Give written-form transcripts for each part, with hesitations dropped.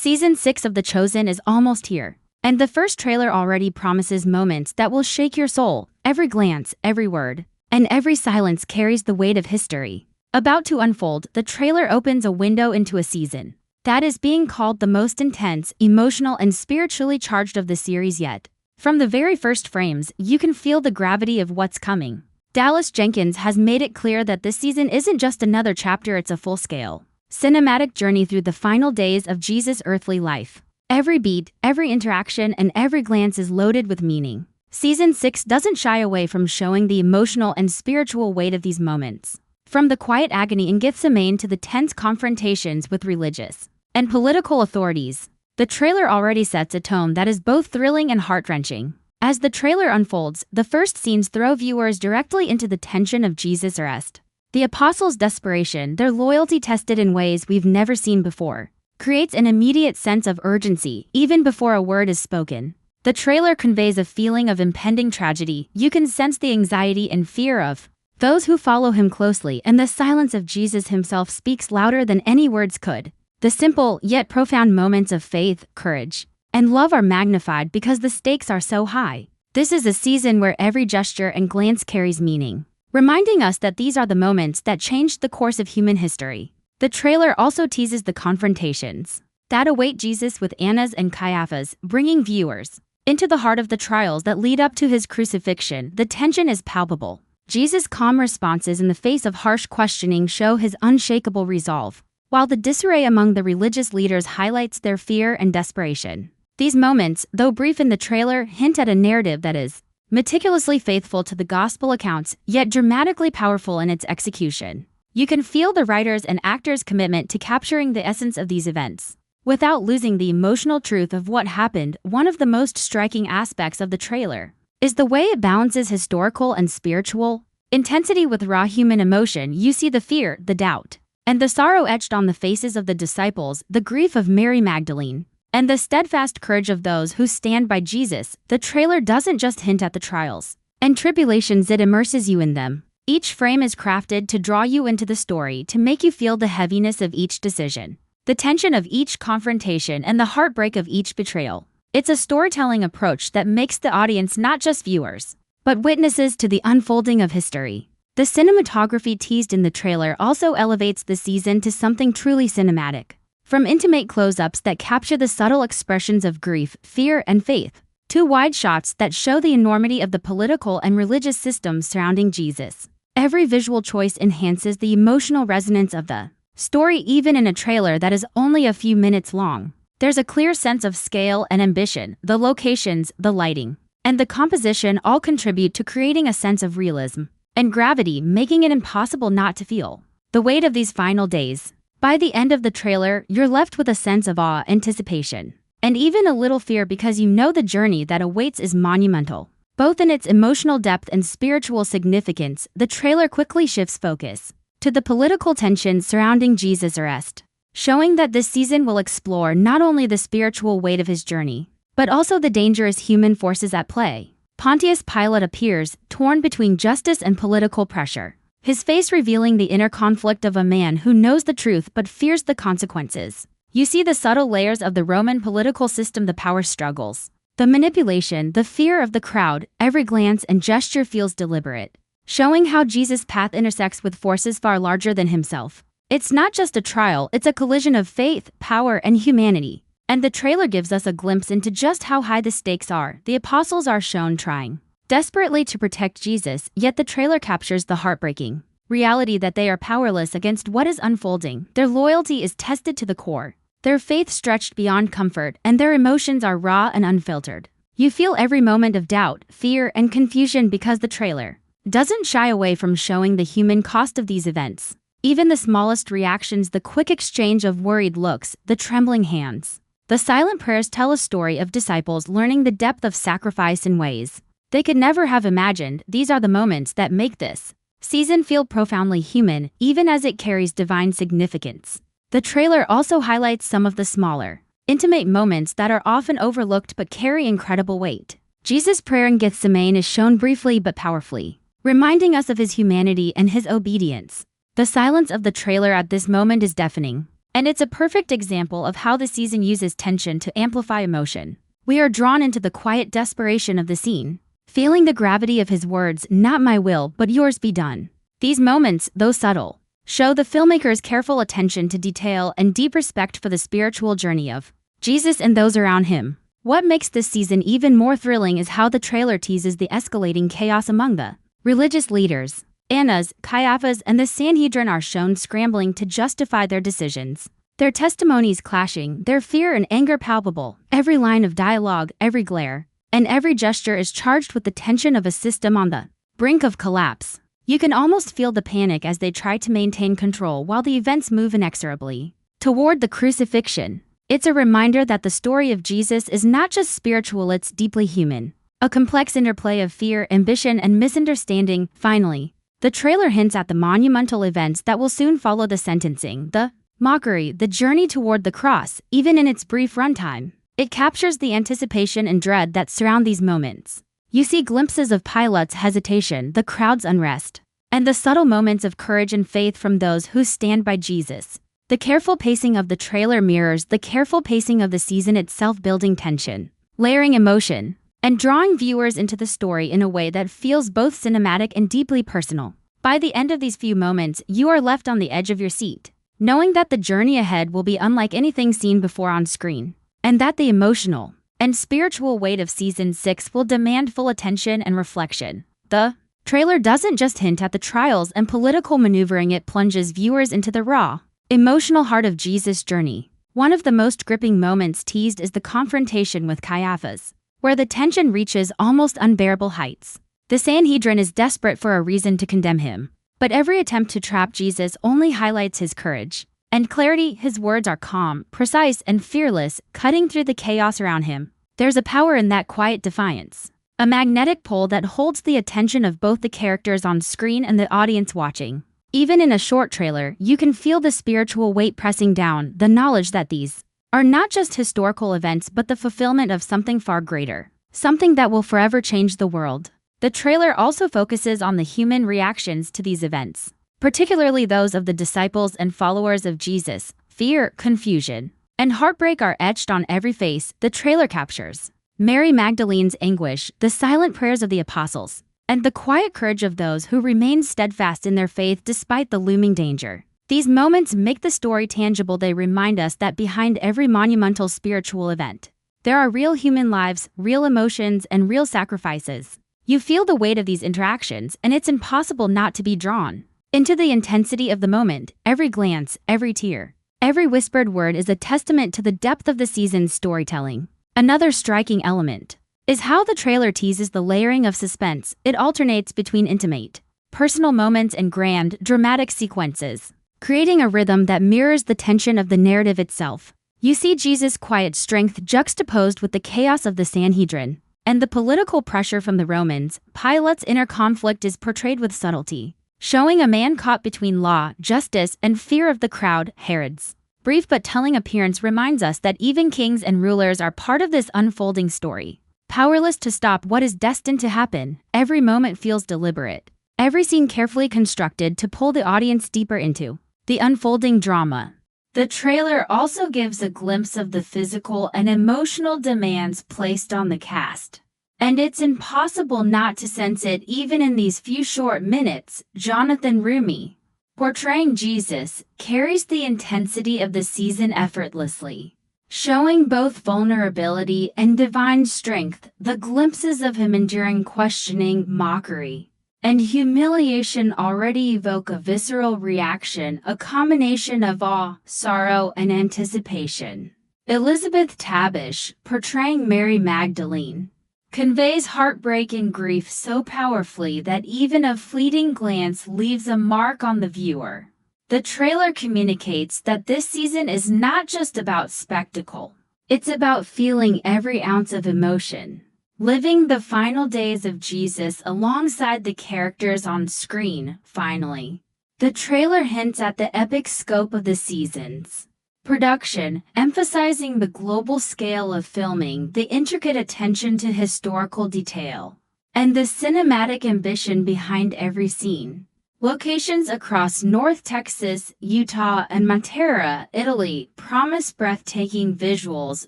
Season 6 of The Chosen is almost here, and the first trailer already promises moments that will shake your soul. Every glance, every word, and every silence carries the weight of history. About to unfold, the trailer opens a window into a season that is being called the most intense, emotional, and spiritually charged of the series yet. From the very first frames, you can feel the gravity of what's coming. Dallas Jenkins has made it clear that this season isn't just another chapter, it's a full-scale cinematic journey through the final days of Jesus' earthly life. Every beat, every interaction, and every glance is loaded with meaning. Season 6 doesn't shy away from showing the emotional and spiritual weight of these moments. From the quiet agony in Gethsemane to the tense confrontations with religious and political authorities, the trailer already sets a tone that is both thrilling and heart-wrenching. As the trailer unfolds, the first scenes throw viewers directly into the tension of Jesus' arrest. The apostles' desperation, their loyalty tested in ways we've never seen before, creates an immediate sense of urgency even before a word is spoken. The trailer conveys a feeling of impending tragedy. You can sense the anxiety and fear of those who follow him closely, and the silence of Jesus himself speaks louder than any words could. The simple yet profound moments of faith, courage, and love are magnified because the stakes are so high. This is a season where every gesture and glance carries meaning, reminding us that these are the moments that changed the course of human history. The trailer also teases the confrontations that await Jesus with Annas and Caiaphas, bringing viewers into the heart of the trials that lead up to his crucifixion. The tension is palpable. Jesus' calm responses in the face of harsh questioning show his unshakable resolve, while the disarray among the religious leaders highlights their fear and desperation. These moments, though brief in the trailer, hint at a narrative that is meticulously faithful to the gospel accounts, yet dramatically powerful in its execution. You can feel the writers' and actors' commitment to capturing the essence of these events without losing the emotional truth of what happened. One of the most striking aspects of the trailer is the way it balances historical and spiritual intensity with raw human emotion. You see the fear, the doubt, and the sorrow etched on the faces of the disciples, the grief of Mary Magdalene, and the steadfast courage of those who stand by Jesus. The trailer doesn't just hint at the trials and tribulations, it immerses you in them. Each frame is crafted to draw you into the story, to make you feel the heaviness of each decision, the tension of each confrontation, and the heartbreak of each betrayal. It's a storytelling approach that makes the audience not just viewers, but witnesses to the unfolding of history. The cinematography teased in the trailer also elevates the season to something truly cinematic. From intimate close-ups that capture the subtle expressions of grief, fear, and faith, to wide shots that show the enormity of the political and religious systems surrounding Jesus. Every visual choice enhances the emotional resonance of the story. Even in a trailer that is only a few minutes long, there's a clear sense of scale and ambition. The locations, the lighting, and the composition all contribute to creating a sense of realism and gravity, making it impossible not to feel the weight of these final days. By the end of the trailer, you're left with a sense of awe, anticipation, and even a little fear, because you know the journey that awaits is monumental. Both in its emotional depth and spiritual significance, the trailer quickly shifts focus to the political tensions surrounding Jesus' arrest, showing that this season will explore not only the spiritual weight of his journey, but also the dangerous human forces at play. Pontius Pilate appears, torn between justice and political pressure, his face revealing the inner conflict of a man who knows the truth but fears the consequences. You see the subtle layers of the Roman political system, the power struggles, the manipulation, the fear of the crowd. Every glance and gesture feels deliberate, showing how Jesus' path intersects with forces far larger than himself. It's not just a trial, it's a collision of faith, power, and humanity. And the trailer gives us a glimpse into just how high the stakes are. The apostles are shown trying desperately to protect Jesus, yet the trailer captures the heartbreaking reality that they are powerless against what is unfolding. Their loyalty is tested to the core, their faith stretched beyond comfort, and their emotions are raw and unfiltered. You feel every moment of doubt, fear, and confusion because the trailer doesn't shy away from showing the human cost of these events. Even the smallest reactions, the quick exchange of worried looks, the trembling hands, the silent prayers tell a story of disciples learning the depth of sacrifice in ways they could never have imagined. These are the moments that make this season feel profoundly human, even as it carries divine significance. The trailer also highlights some of the smaller, intimate moments that are often overlooked but carry incredible weight. Jesus' prayer in Gethsemane is shown briefly but powerfully, reminding us of his humanity and his obedience. The silence of the trailer at this moment is deafening, And it's a perfect example of how the season uses tension to amplify emotion. We are drawn into the quiet desperation of the scene, feeling the gravity of his words, "Not my will, but yours be done." These moments, though subtle, show the filmmaker's careful attention to detail and deep respect for the spiritual journey of Jesus and those around him. What makes this season even more thrilling is how the trailer teases the escalating chaos among the religious leaders. Annas, Caiaphas, and the Sanhedrin are shown scrambling to justify their decisions. Their testimonies clashing, their fear and anger palpable. Every line of dialogue, every glare, and every gesture is charged with the tension of a system on the brink of collapse. You can almost feel the panic as they try to maintain control while the events move inexorably toward the crucifixion. It's a reminder that the story of Jesus is not just spiritual, it's deeply human. A complex interplay of fear, ambition, and misunderstanding. Finally, the trailer hints at the monumental events that will soon follow: the sentencing, the mockery, the journey toward the cross. Even in its brief runtime, it captures the anticipation and dread that surround these moments. You see glimpses of Pilate's hesitation, the crowd's unrest, and the subtle moments of courage and faith from those who stand by Jesus. The careful pacing of the trailer mirrors the careful pacing of the season itself, building tension, layering emotion, and drawing viewers into the story in a way that feels both cinematic and deeply personal. By the end of these few moments, you are left on the edge of your seat, knowing that the journey ahead will be unlike anything seen before on screen, and that the emotional and spiritual weight of Season 6 will demand full attention and reflection. The trailer doesn't just hint at the trials and political maneuvering, it plunges viewers into the raw, emotional heart of Jesus' journey. One of the most gripping moments teased is the confrontation with Caiaphas, where the tension reaches almost unbearable heights. The Sanhedrin is desperate for a reason to condemn him, but every attempt to trap Jesus only highlights his courage and clarity. His words are calm, precise, and fearless, cutting through the chaos around him. There's a power in that quiet defiance, a magnetic pull that holds the attention of both the characters on screen and the audience watching. Even in a short trailer, you can feel the spiritual weight pressing down, the knowledge that these are not just historical events but the fulfillment of something far greater, something that will forever change the world. The trailer also focuses on the human reactions to these events, particularly those of the disciples and followers of Jesus. Fear, confusion, and heartbreak are etched on every face. The trailer captures Mary Magdalene's anguish, the silent prayers of the apostles, and the quiet courage of those who remain steadfast in their faith despite the looming danger. These moments make the story tangible. They remind us that behind every monumental spiritual event, there are real human lives, real emotions, and real sacrifices. You feel the weight of these interactions, and it's impossible not to be drawn into the intensity of the moment. Every glance, every tear, every whispered word is a testament to the depth of the season's storytelling. Another striking element is how the trailer teases the layering of suspense. It alternates between intimate, personal moments and grand, dramatic sequences, creating a rhythm that mirrors the tension of the narrative itself. You see Jesus' quiet strength juxtaposed with the chaos of the Sanhedrin and the political pressure from the Romans. Pilate's inner conflict is portrayed with subtlety, showing a man caught between law, justice, and fear of the crowd. Herod's brief but telling appearance reminds us that even kings and rulers are part of this unfolding story, powerless to stop what is destined to happen. Every moment feels deliberate, every scene carefully constructed to pull the audience deeper into the unfolding drama. The trailer also gives a glimpse of the physical and emotional demands placed on the cast, and it's impossible not to sense it even in these few short minutes. Jonathan Roumie, portraying Jesus, carries the intensity of the season effortlessly, showing both vulnerability and divine strength. The glimpses of him enduring questioning, mockery, and humiliation already evoke a visceral reaction, a combination of awe, sorrow, and anticipation. Elizabeth Tabish, portraying Mary Magdalene, conveys heartbreak and grief so powerfully that even a fleeting glance leaves a mark on the viewer. The trailer communicates that this season is not just about spectacle. It's about feeling every ounce of emotion, living the final days of Jesus alongside the characters on screen. Finally, the trailer hints at the epic scope of the season's production, emphasizing the global scale of filming, the intricate attention to historical detail, and the cinematic ambition behind every scene. Locations across North Texas, Utah, and Matera, Italy, promise breathtaking visuals,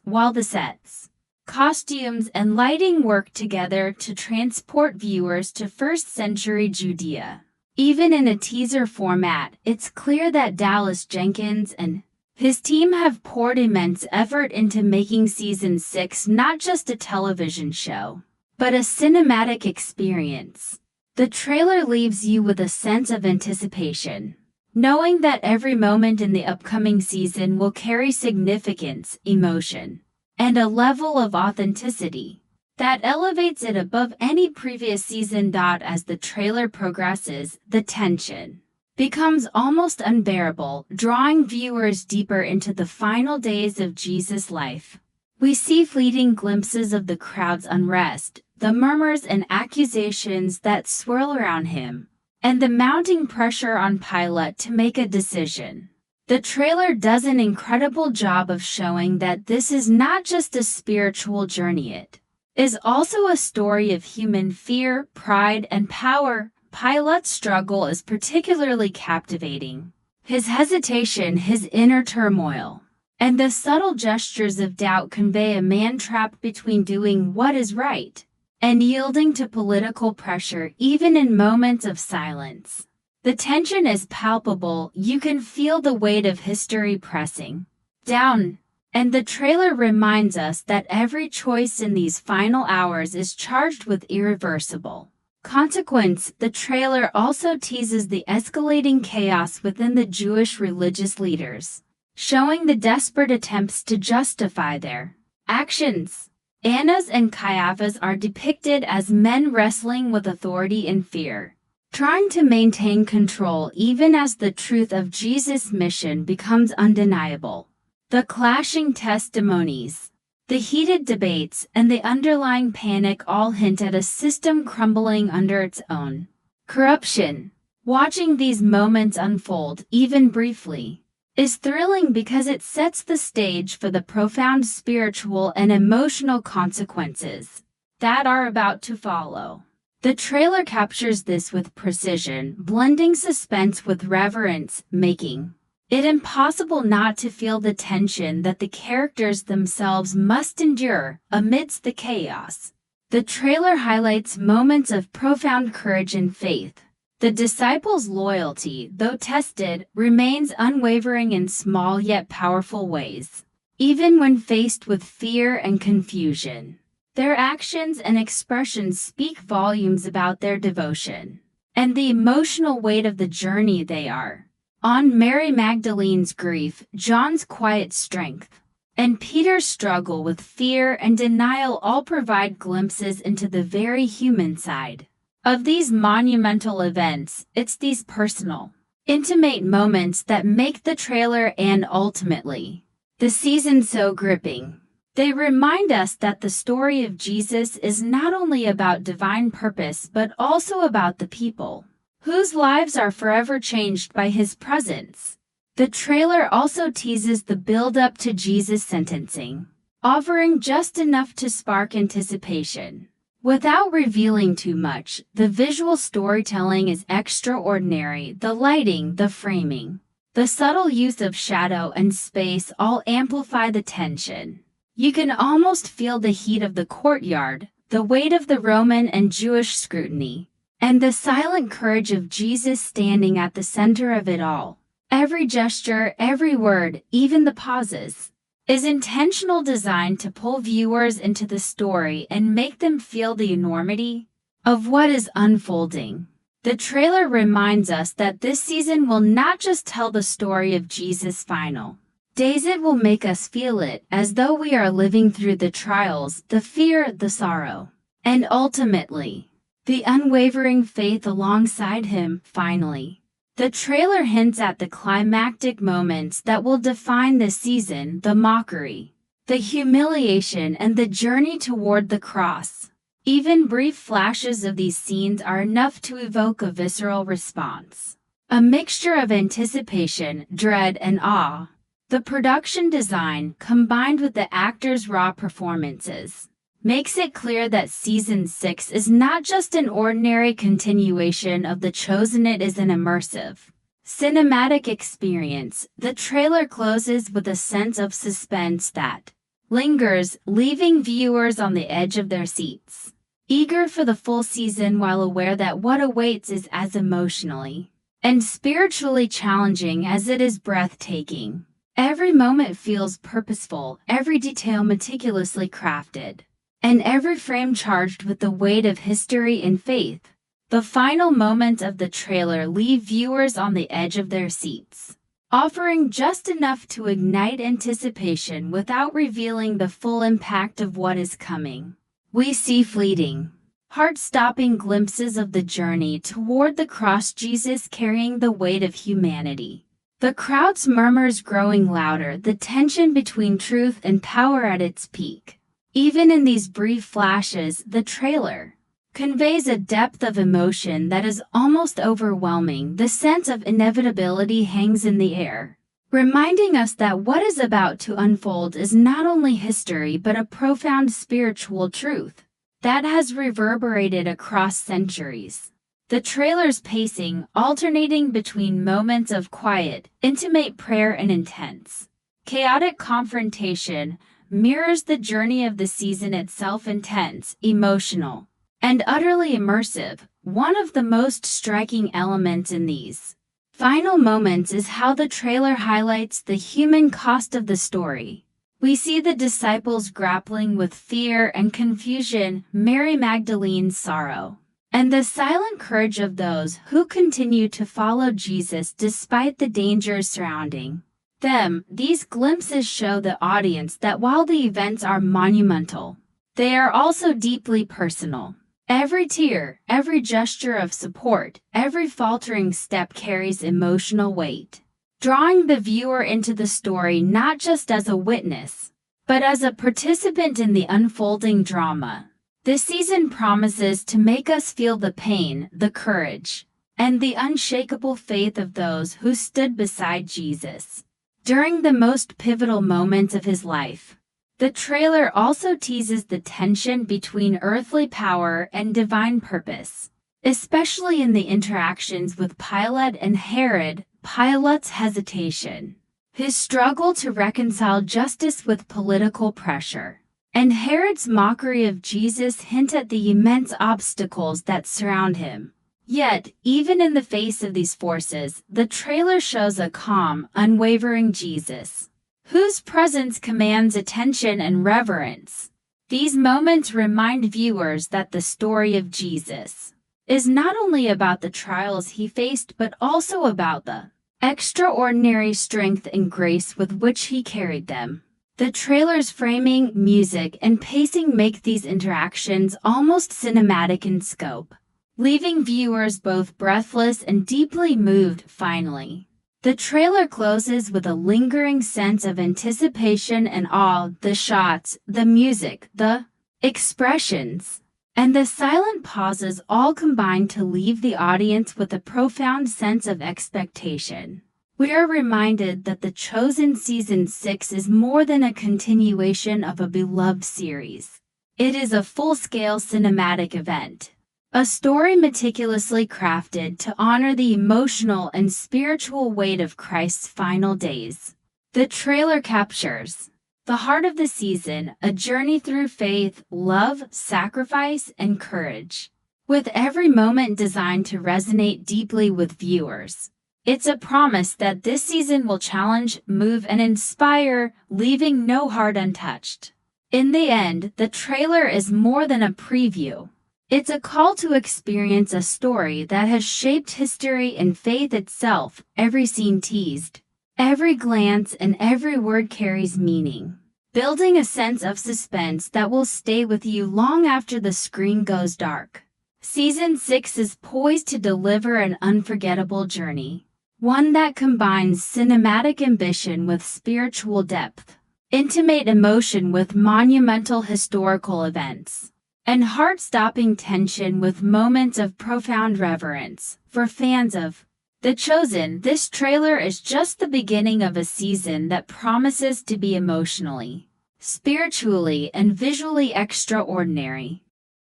while the sets, costumes, and lighting work together to transport viewers to first-century Judea. Even in a teaser format, it's clear that Dallas Jenkins and his team have poured immense effort into making Season 6 not just a television show, but a cinematic experience. The trailer leaves you with a sense of anticipation, knowing that every moment in the upcoming season will carry significance, emotion, and a level of authenticity that elevates it above any previous season. As the trailer progresses, the tension becomes almost unbearable, drawing viewers deeper into the final days of Jesus' life. We see fleeting glimpses of the crowd's unrest, the murmurs and accusations that swirl around him, and the mounting pressure on Pilate to make a decision. The trailer does an incredible job of showing that this is not just a spiritual journey, it is also a story of human fear, pride, and power. Pilate's struggle is particularly captivating. His hesitation, his inner turmoil, and the subtle gestures of doubt convey a man trapped between doing what is right and yielding to political pressure, even in moments of silence. The tension is palpable. You can feel the weight of history pressing down, and the trailer reminds us that every choice in these final hours is charged with irreversible consequence. The trailer also teases the escalating chaos within the Jewish religious leaders, showing the desperate attempts to justify their actions. Annas and Caiaphas are depicted as men wrestling with authority and fear, trying to maintain control even as the truth of Jesus' mission becomes undeniable. The clashing testimonies, the heated debates, and the underlying panic all hint at a system crumbling under its own corruption. Watching these moments unfold, even briefly, is thrilling because it sets the stage for the profound spiritual and emotional consequences that are about to follow. The trailer captures this with precision, blending suspense with reverence, making it impossible not to feel the tension that the characters themselves must endure amidst the chaos. The trailer highlights moments of profound courage and faith. The disciples' loyalty, though tested, remains unwavering in small yet powerful ways. Even when faced with fear and confusion, their actions and expressions speak volumes about their devotion and the emotional weight of the journey they are on. Mary Magdalene's grief, John's quiet strength, and Peter's struggle with fear and denial all provide glimpses into the very human side of these monumental events. It's these personal, intimate moments that make the trailer and ultimately the season so gripping. They remind us that the story of Jesus is not only about divine purpose but also about the people whose lives are forever changed by his presence. The trailer also teases the build-up to Jesus' sentencing, offering just enough to spark anticipation. Without revealing too much, the visual storytelling is extraordinary. The lighting, the framing, the subtle use of shadow and space all amplify the tension. You can almost feel the heat of the courtyard, the weight of the Roman and Jewish scrutiny, and the silent courage of Jesus standing at the center of it all. Every gesture, every word, even the pauses, is intentional, designed to pull viewers into the story and make them feel the enormity of what is unfolding. The trailer reminds us that this season will not just tell the story of Jesus' final days, it will make us feel it, as though we are living through the trials, the fear, the sorrow, and ultimately, the unwavering faith alongside him. Finally, the trailer hints at the climactic moments that will define the season: the mockery, the humiliation, and the journey toward the cross. Even brief flashes of these scenes are enough to evoke a visceral response, a mixture of anticipation, dread, and awe. The production design, combined with the actors' raw performances, makes it clear that Season 6 is not just an ordinary continuation of The Chosen, it is an immersive, cinematic experience. The trailer closes with a sense of suspense that lingers, leaving viewers on the edge of their seats, eager for the full season while aware that what awaits is as emotionally and spiritually challenging as it is breathtaking. Every moment feels purposeful, every detail meticulously crafted, and every frame charged with the weight of history and faith. The final moments of the trailer leave viewers on the edge of their seats, offering just enough to ignite anticipation without revealing the full impact of what is coming. We see fleeting, heart-stopping glimpses of the journey toward the cross, Jesus carrying the weight of humanity. The crowd's murmurs growing louder, the tension between truth and power at its peak. Even in these brief flashes, the trailer conveys a depth of emotion that is almost overwhelming. The sense of inevitability hangs in the air, reminding us that what is about to unfold is not only history but a profound spiritual truth that has reverberated across centuries. The trailer's pacing, alternating between moments of quiet, intimate prayer and intense, chaotic confrontation, mirrors the journey of the season itself: intense, emotional, and utterly immersive. One of the most striking elements in these final moments is how the trailer highlights the human cost of the story. We see the disciples grappling with fear and confusion, Mary Magdalene's sorrow, and the silent courage of those who continue to follow Jesus despite the dangers surrounding them. These glimpses show the audience that while the events are monumental, they are also deeply personal. Every tear, every gesture of support, every faltering step carries emotional weight, drawing the viewer into the story not just as a witness, but as a participant in the unfolding drama. This season promises to make us feel the pain, the courage, and the unshakable faith of those who stood beside Jesus during the most pivotal moments of his life. The trailer also teases the tension between earthly power and divine purpose, especially in the interactions with Pilate and Herod. Pilate's hesitation, his struggle to reconcile justice with political pressure, and Herod's mockery of Jesus hint at the immense obstacles that surround him. Yet, even in the face of these forces, the trailer shows a calm, unwavering Jesus, whose presence commands attention and reverence. These moments remind viewers that the story of Jesus is not only about the trials he faced but also about the extraordinary strength and grace with which he carried them. The trailer's framing, music, and pacing make these interactions almost cinematic in scope, leaving viewers both breathless and deeply moved. Finally, the trailer closes with a lingering sense of anticipation and awe. The shots, the music, the expressions, and the silent pauses all combine to leave the audience with a profound sense of expectation. We are reminded that The Chosen Season 6 is more than a continuation of a beloved series. It is a full-scale cinematic event, a story meticulously crafted to honor the emotional and spiritual weight of Christ's final days. The trailer captures the heart of the season, a journey through faith, love, sacrifice, and courage, with every moment designed to resonate deeply with viewers. It's a promise that this season will challenge, move, and inspire, leaving no heart untouched. In the end, the trailer is more than a preview. It's a call to experience a story that has shaped history and faith itself. Every scene teased, every glance, and every word carries meaning, building a sense of suspense that will stay with you long after the screen goes dark. Season 6 is poised to deliver an unforgettable journey, one that combines cinematic ambition with spiritual depth, intimate emotion with monumental historical events, and heart-stopping tension with moments of profound reverence. For fans of The Chosen, this trailer is just the beginning of a season that promises to be emotionally, spiritually and visually extraordinary.